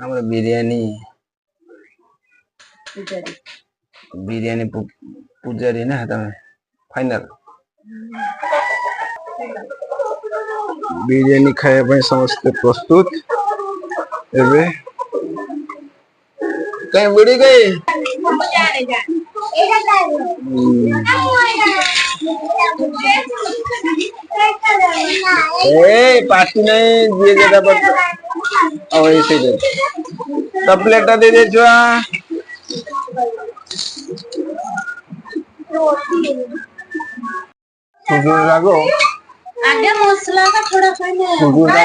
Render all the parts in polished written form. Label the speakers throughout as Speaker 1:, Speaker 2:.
Speaker 1: ଆମର ବିରିୟାନୀ ବିରିୟାନୀ ପୂଜାରୀ ନା ତମେ फाइनल बिरियानी खाया समस्त प्रस्तुत एबे कहीं बुड़ी गई पार्टी नहीं दिए जगह पर ऐसे तो प्लेट दे दे छुआ लागो
Speaker 2: आगे मसला का थोड़ा खाने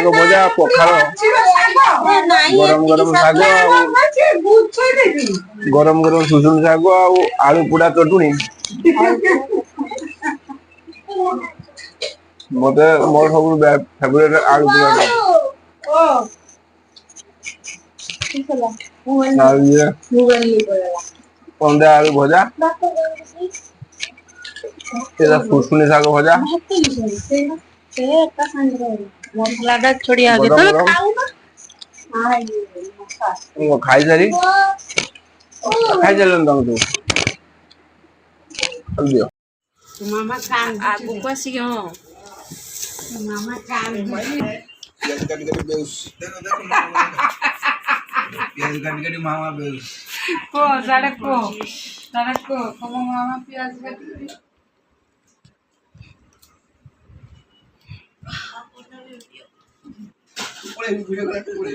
Speaker 1: को भजा पखाल गरम गरम शाग गरम गरम सुजुन शाग आलू पुड़ा चटुनी मते मोर सब फेवरेट आलू पुड़ा पंदे आलू भजा फुसफुनी शाग भजा
Speaker 2: मसला दा छोड़ी आगे तो खाऊ ना
Speaker 1: वो खाई सारी खाई चलन तुम तू दियो
Speaker 2: मामा काम आगु पसी हो मामा काम
Speaker 1: प्याज काट काट बेउस प्याज काट काट मामा बेउस
Speaker 2: को सड़क को कम मामा प्याज काट
Speaker 1: पड़े वीडियो काट पड़े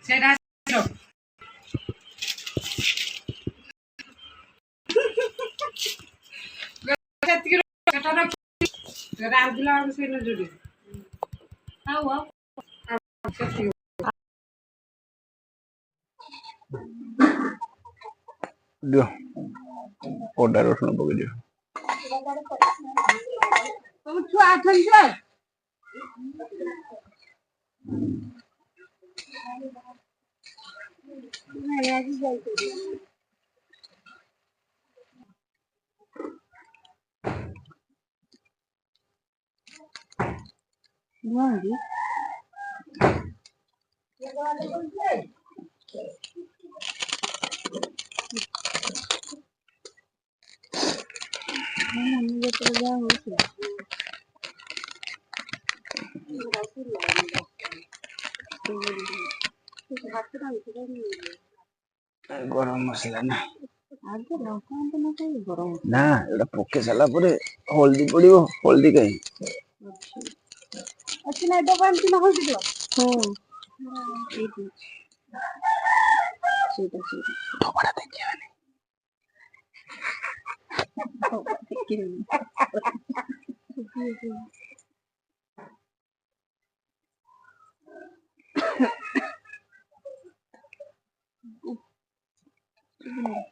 Speaker 2: सेटा
Speaker 1: दियो ओडा रसुन पके दियो
Speaker 2: तुम छुआ अथन छुआ मैं आज जाई तो वांगी मम्मी तो जा हो
Speaker 1: गरम मसला ना
Speaker 2: आगे लौका तो ना कहीं गरम
Speaker 1: ना एटा पके साला परे हल्दी पड़ियो हल्दी कहीं
Speaker 2: अच्छी ना दो पान की ना हल्दी दो एक सीधा
Speaker 1: तो बड़ा देखिए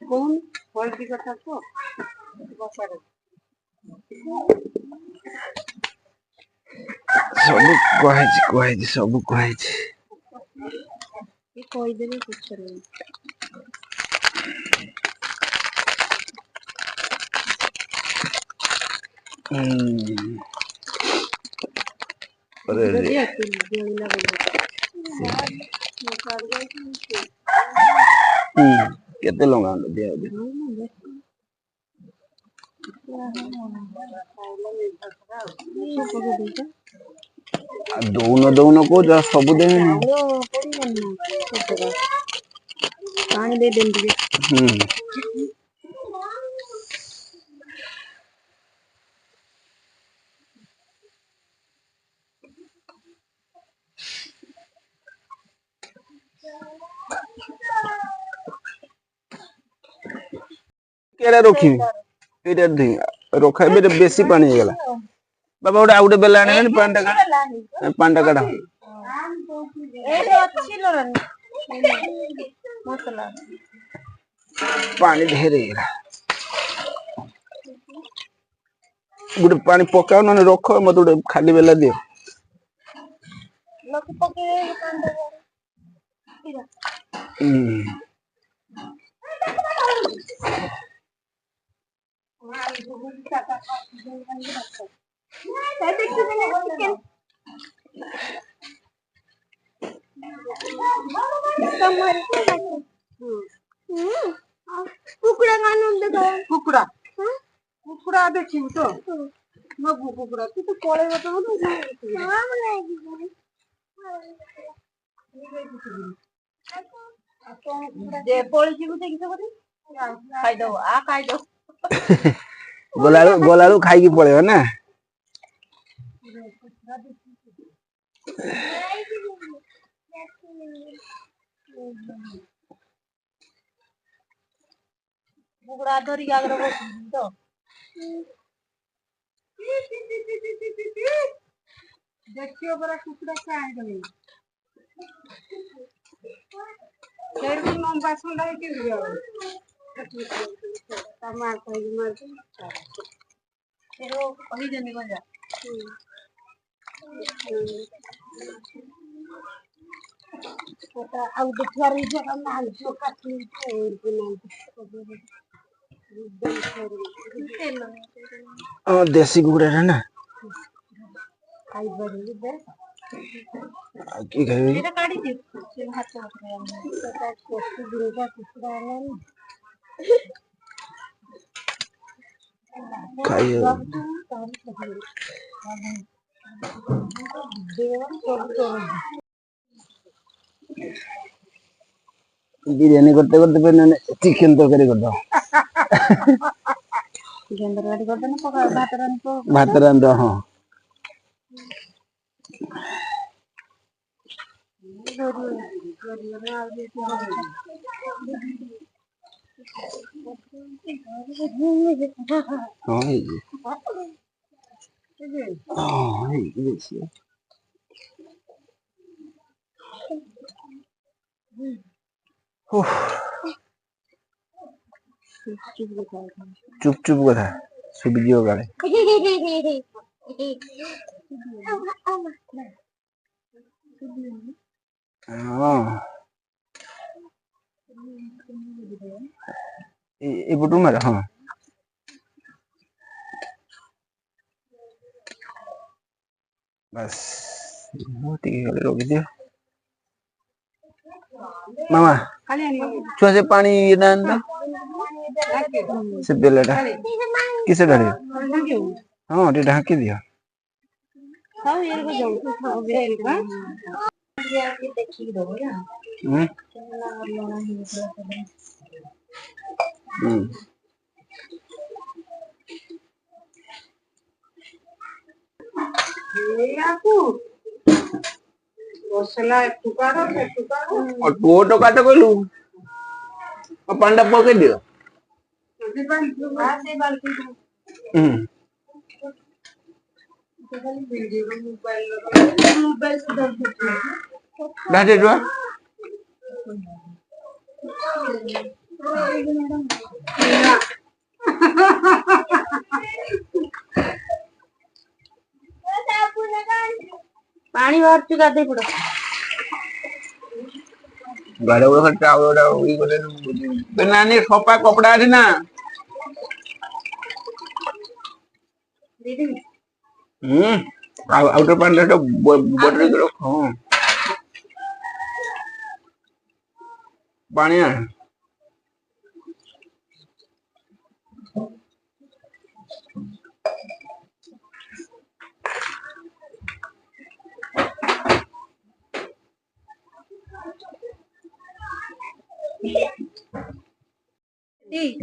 Speaker 2: कौन हल्दी कथा को बसारे
Speaker 1: सब कहे
Speaker 2: ये कोई देवे कुछ नहीं
Speaker 1: अरे
Speaker 2: दिया कि दिया
Speaker 1: केते लंगा दिया दौन को सब दे
Speaker 2: पानी दे देंगे
Speaker 1: केरा रखी एटा रखा बे बेसी पानी हो गला बाबा ओडा आउडे बेला आने पांडा काटा
Speaker 2: एटा अच्छी लोरन मसला
Speaker 1: पानी ढेर हेला गुड पानी पकाओ न रखो मत गोटे खाली बेला दियो
Speaker 2: लोक पके पांडा कुकुड़ा कुकुड़ा कुकुड़ा देखिए तो मगु कुकुड़ा तू तो पड़े तो जे पड़ी जीव देखि सब खाई दो आ खाई दो
Speaker 1: गोलालू खाई की पड़ेगा ना
Speaker 2: कुकुड़ा धरी आगर तो देखियो बड़ा कुकुड़ा खाए गए खेड़ की मम बासन रहे के लियो टमाटर मार फिर वो कही जनी बजा ଆଉ ଦେଖିବାର ଇଚ୍ଛା କଲା ଆଲୁ କାଟି
Speaker 1: देसी कुकुड़ा है ना की खाइबे
Speaker 2: এটা কাটি দিও সে হাত করে আমরা এটা কষ্ট দিনটা কুকুড়া আনলাম
Speaker 1: खाइए बिरयानी करते करते फिर मैंने चिकन तरकारी कर दो
Speaker 2: चिकन तरकारी कर देना पका
Speaker 1: भात रांध दो हाँ हाँ चुप चुप कथा सुबिजियो गाले हाँ ये बुटू मारा हाँ बस ठीक है रोक दियो मामा छुआ से पानी ये डाल दो से बेलटा किसे डाले हाँ ये ढाकी दिया
Speaker 2: हां ये को जाऊ हां बेल का ये देखि दो ना ये आपको मसला टुकारो
Speaker 1: और वो तो काटे को लू और पंडा पोके दियो डाटे जो
Speaker 2: पानी बाहर चुका दे पड़ो
Speaker 1: गाड़े वो खट्टा वो ये बोले बनाने सोपा कपड़ा है ना
Speaker 2: दीदी
Speaker 1: आउटर पांडा तो बॉर्डर करो हाँ पानी है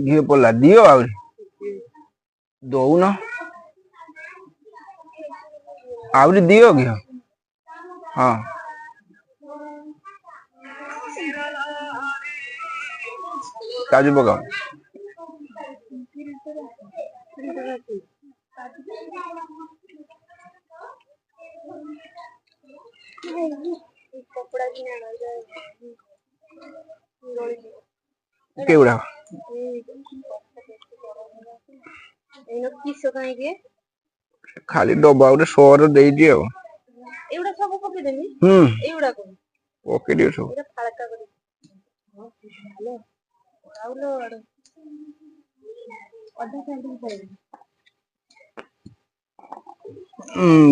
Speaker 1: घी पोला दियो आउरी दो ना आउरी दियो घी हाँ काजू पकाओ केवड़ा खाली डब्बा उठे 100 दे दियो
Speaker 2: एवढा सब पके देनी एवढा को
Speaker 1: ओके दियो सब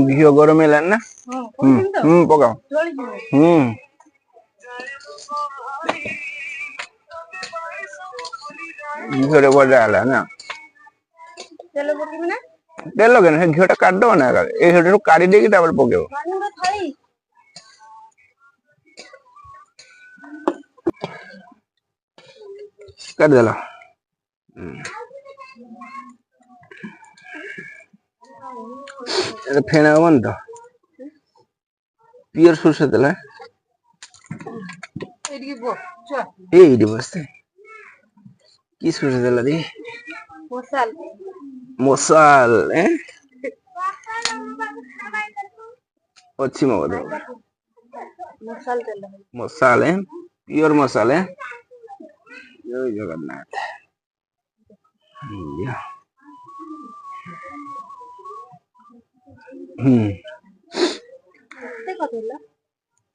Speaker 1: घिओ गरम है ना पकाओ घिओ बजा है ना तेल लगे ना घिओ काट दो ना ये काढ़ी दे पकेब काटदेल फेण हबन तो पियर सोर्स तेल बसते कि सोर्स तेल दी मसाल अच्छी मगध मसाल है प्योर मसाल है जय जगन्नाथ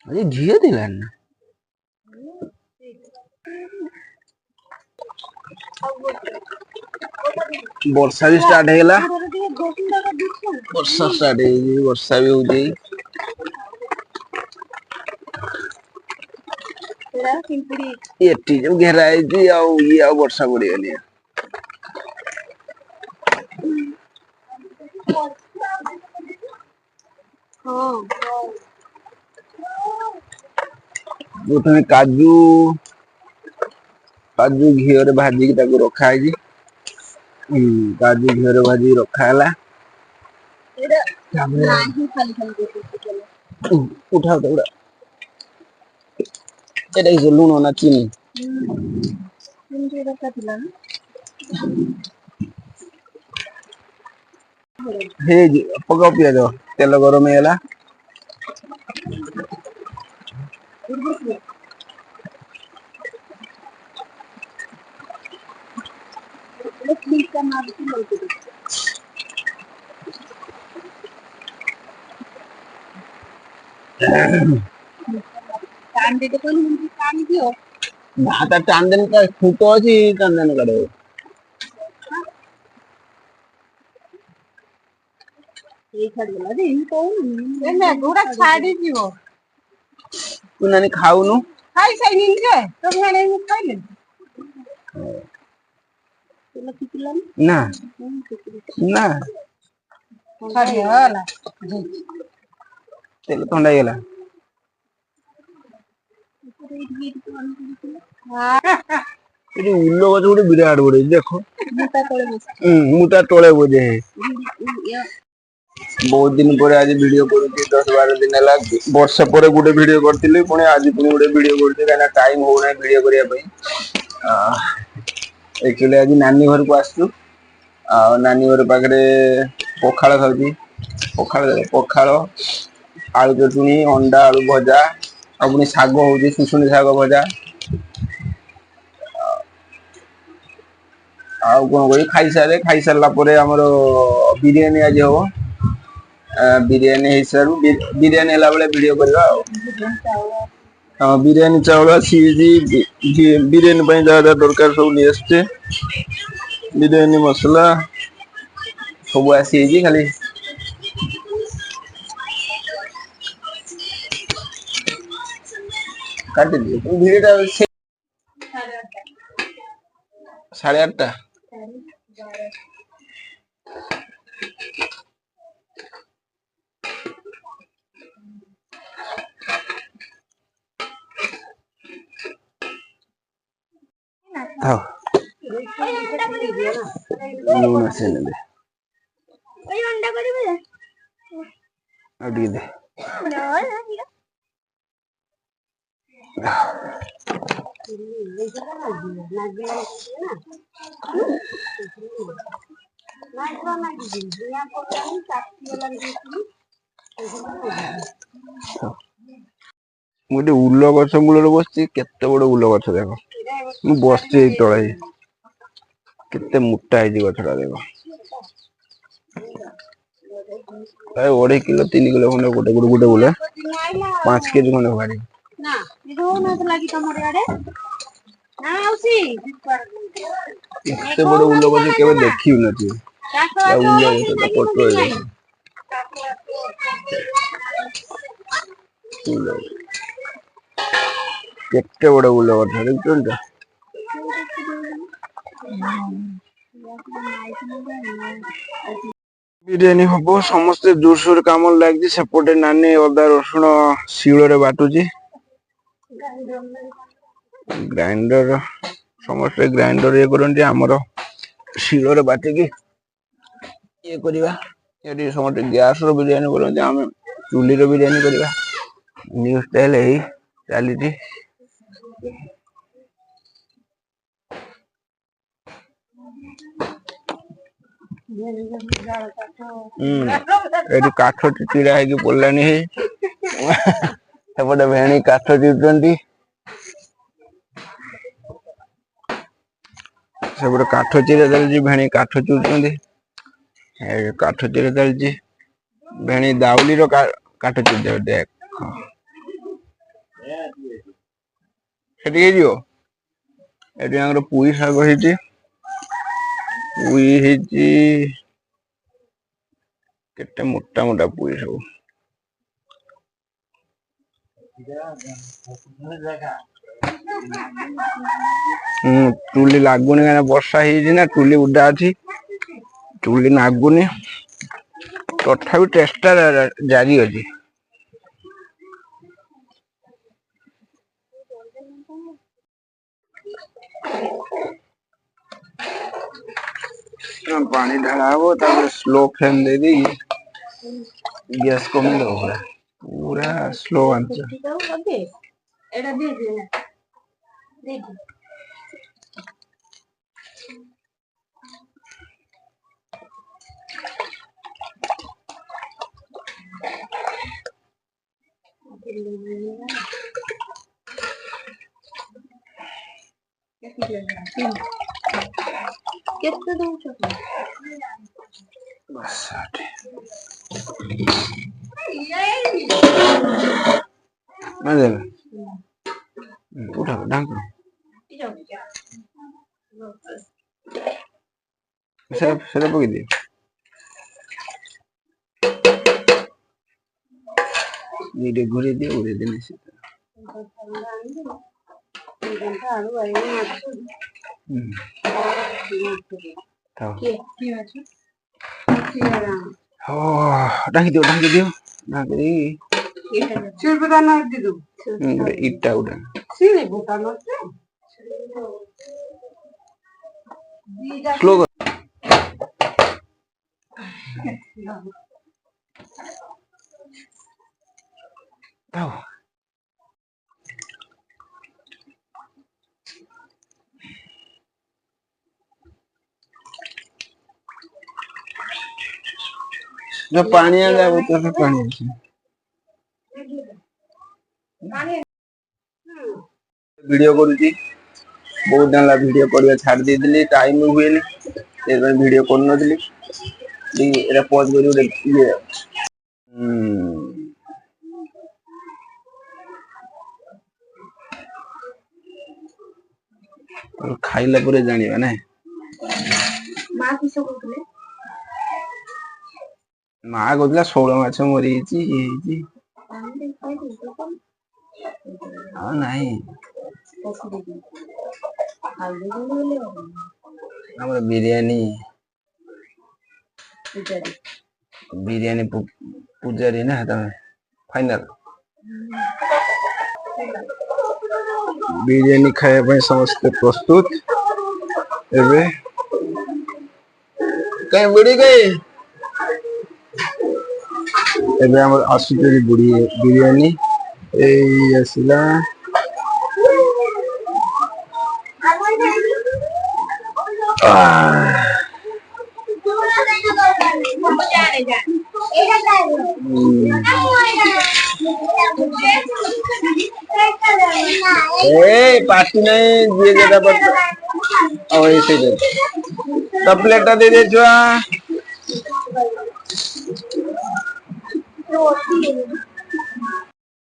Speaker 1: अरे घी दिला ना वर्षा भी स्टार्ट है वर्षा स्टार्ट है वर्षा भी हो जाए ये जो घेरा है जी आओ ये आओ वर्षा पड़ेगा प्रथम काजू काजू घी भाजी रखा है काजू घी भाजी रखा है उठाओ तो ये लुण ना चीनी पकाओ पियाज तेल गरम है भाता टान देने का खूब अच्छी टान देने का तू खाऊ नु खाई साइनी जे तो भेणे मु खाइले ना ना तेल ठंडा गेला उल्लो गछ गोटे विराट बड़े देखो मुटा तले बोझे बहुत दिन पर आज वीडियो करूची 10-12 दिन है वर्षा पर गोटे वीडियो करथिली पुणी आज पुणी गोटे वीडियो करथि काना टाइम हो ना वीडियो करिया पई एक्चुअली आज नानी घर को आसु नानी घर पाखरे पखाल खाउची पखाल आलू चटनी अंडा आलू भजा आ पुणी शाग होची सुसुनी शाग भजा आ कोन कोई खाई सारला परे हमरो बिरयानी आज हो बिरयानी हिसाब बिरयानी हला बेले वीडियो करबा हां बिरयानी चावल सीजी बिरयानी पई ज्यादा दरकार सब ले आछे बिरयानी मसाला सब आसी जी खाली काट दे वीडियोटा 8:30 हाँ लून से ने दे ओय अंडा करिबे अडी दे गोटे उल गछ मूल बस केते बड़ उल गछ देख मु बस तले केते मोटा है गछटा देख 2.5 किलो 3 किलो खंडे गोटे गोटे बोले 5 केजी खंडे भारी ना इदो ना तो लागी तमर याडे ଏତେ ବଡ ଉଲ ଗଛ କେବେ ଦେଖିବି ନଥିବେ। ଉଲ ଗଛ ପତ୍ର କେତେ ବଡ ଉଲ ଗଛ ଦେଖୁଛନ୍ତି ତ। ବିରିୟାନୀ ହବ ସମସ୍ତେ ଜୋରସୋର କାମ ଲାଗିଛି। ସେପଟେ ନାନୀ ଅଦା ରସୁଣ ଶିଳରେ ବାଟୁଛି। ଗ୍ରାଇଣ୍ଡର ସମସ୍ତେ ଗ୍ରାଇଣ୍ଡର ଇଏ କରନ୍ତି, ଆମର ଶିଳରେ ବାଟିକି ଇଏ କରିବା। ଏଠି ସମସ୍ତେ ଗ୍ୟାସ ର ବିରିୟାନୀ କରନ୍ତି, ଆମେ ଚୁଲିର ବିରିୟାନୀ କରିବା। ନ୍ୟୁ ଷ୍ଟାଇଲ ହେଇ ଚାଲିଛି। ଏଠି କାଠ ଚିଡ଼ା ହେଇକି ପଡିଲାଣି। ସେପଟେ ଭେଣୀ କାଠ ଚିରୁଛନ୍ତି। ସେପଟେ କାଠ ଚିରା ଚାଲିଛି, ଭେଣୀ କାଠ ଚିରୁଛନ୍ତି। କାଠ ଚିରା ଚାଲିଛି, ଭେଣୀ ଦାଉଲିର କାଠ ଚିରୁଛନ୍ତି। ଦେଖ ସେଠିକି ହେଇଯିବ। ଏଠି ଆମର ପୁଇ ଶାଗ ହେଇଛି, ପୁଇ ହେଇଛି କେତେ ମୋଟା ମୋଟା ପୁଇ ସବୁ। ଚୁଲି ଲାଗୁନି କାହିଁକିନା ବର୍ଷା ହେଇଛି ନା, ଚୁଲି ଉଦା ଅଛି, ଚୁଲି ଲାଗୁନି। ତଥାପି ଚେଷ୍ଟା ଜାରି ଅଛି। ପାଣି ଢାଳା ହବ, ତାପରେ ସ୍ଲୋ ଫ୍ଲେମ୍ ଦେଇଦେଇକି ଗ୍ୟାସ୍ କମେଇଦବ। ପୁରା ସ୍ଲୋ ଆଞ୍ଚ।
Speaker 2: କେତେ ଦଉଛ?
Speaker 1: ଉଠା ଢାଙ୍କ ସେଟା ପକେଇଦିଏ। ଘୁରେଇ ଦିଏ, ଘୁରେଇ ଦେଲେ ଢାଙ୍କି ଦିଅ, ଢାଙ୍କି ଦିଅ, ଢାଙ୍କି ଦେଇକି ଇଟା ଗୋଟେ ସ୍ଲୋ କର। जो पानी आ जाए बोतल में पानी वीडियो करूची बहुत दिन ला वीडियो करबा छाड़ देली, टाइम हुएनी ए वीडियो कर नथली। एरा पॉज करी ये खाइला परे जानिबा ना मां किस कहतले। मां कहतला 16 माछ मरी ଯାଇଛି नहीं ଆମର ବିରିୟାନୀ ପୂଜାରୀ ନା ତମେ ଫାଇନାଲ ବିରିୟାନୀ ଖାଇବା ପାଇଁ ସମସ୍ତେ ପ୍ରସ୍ତୁତ। ଏବେ କାଇଁ ବୁଢୀ କାଇଁ ଏବେ ଆମର ଆସୁଛି ବୁଢୀ ବିରିୟାନୀ ଏଇ ଆସିଲା। पार्टी नहीं दिए जरा पर ऐसे दे तो प्लेटा दे दे छुआ।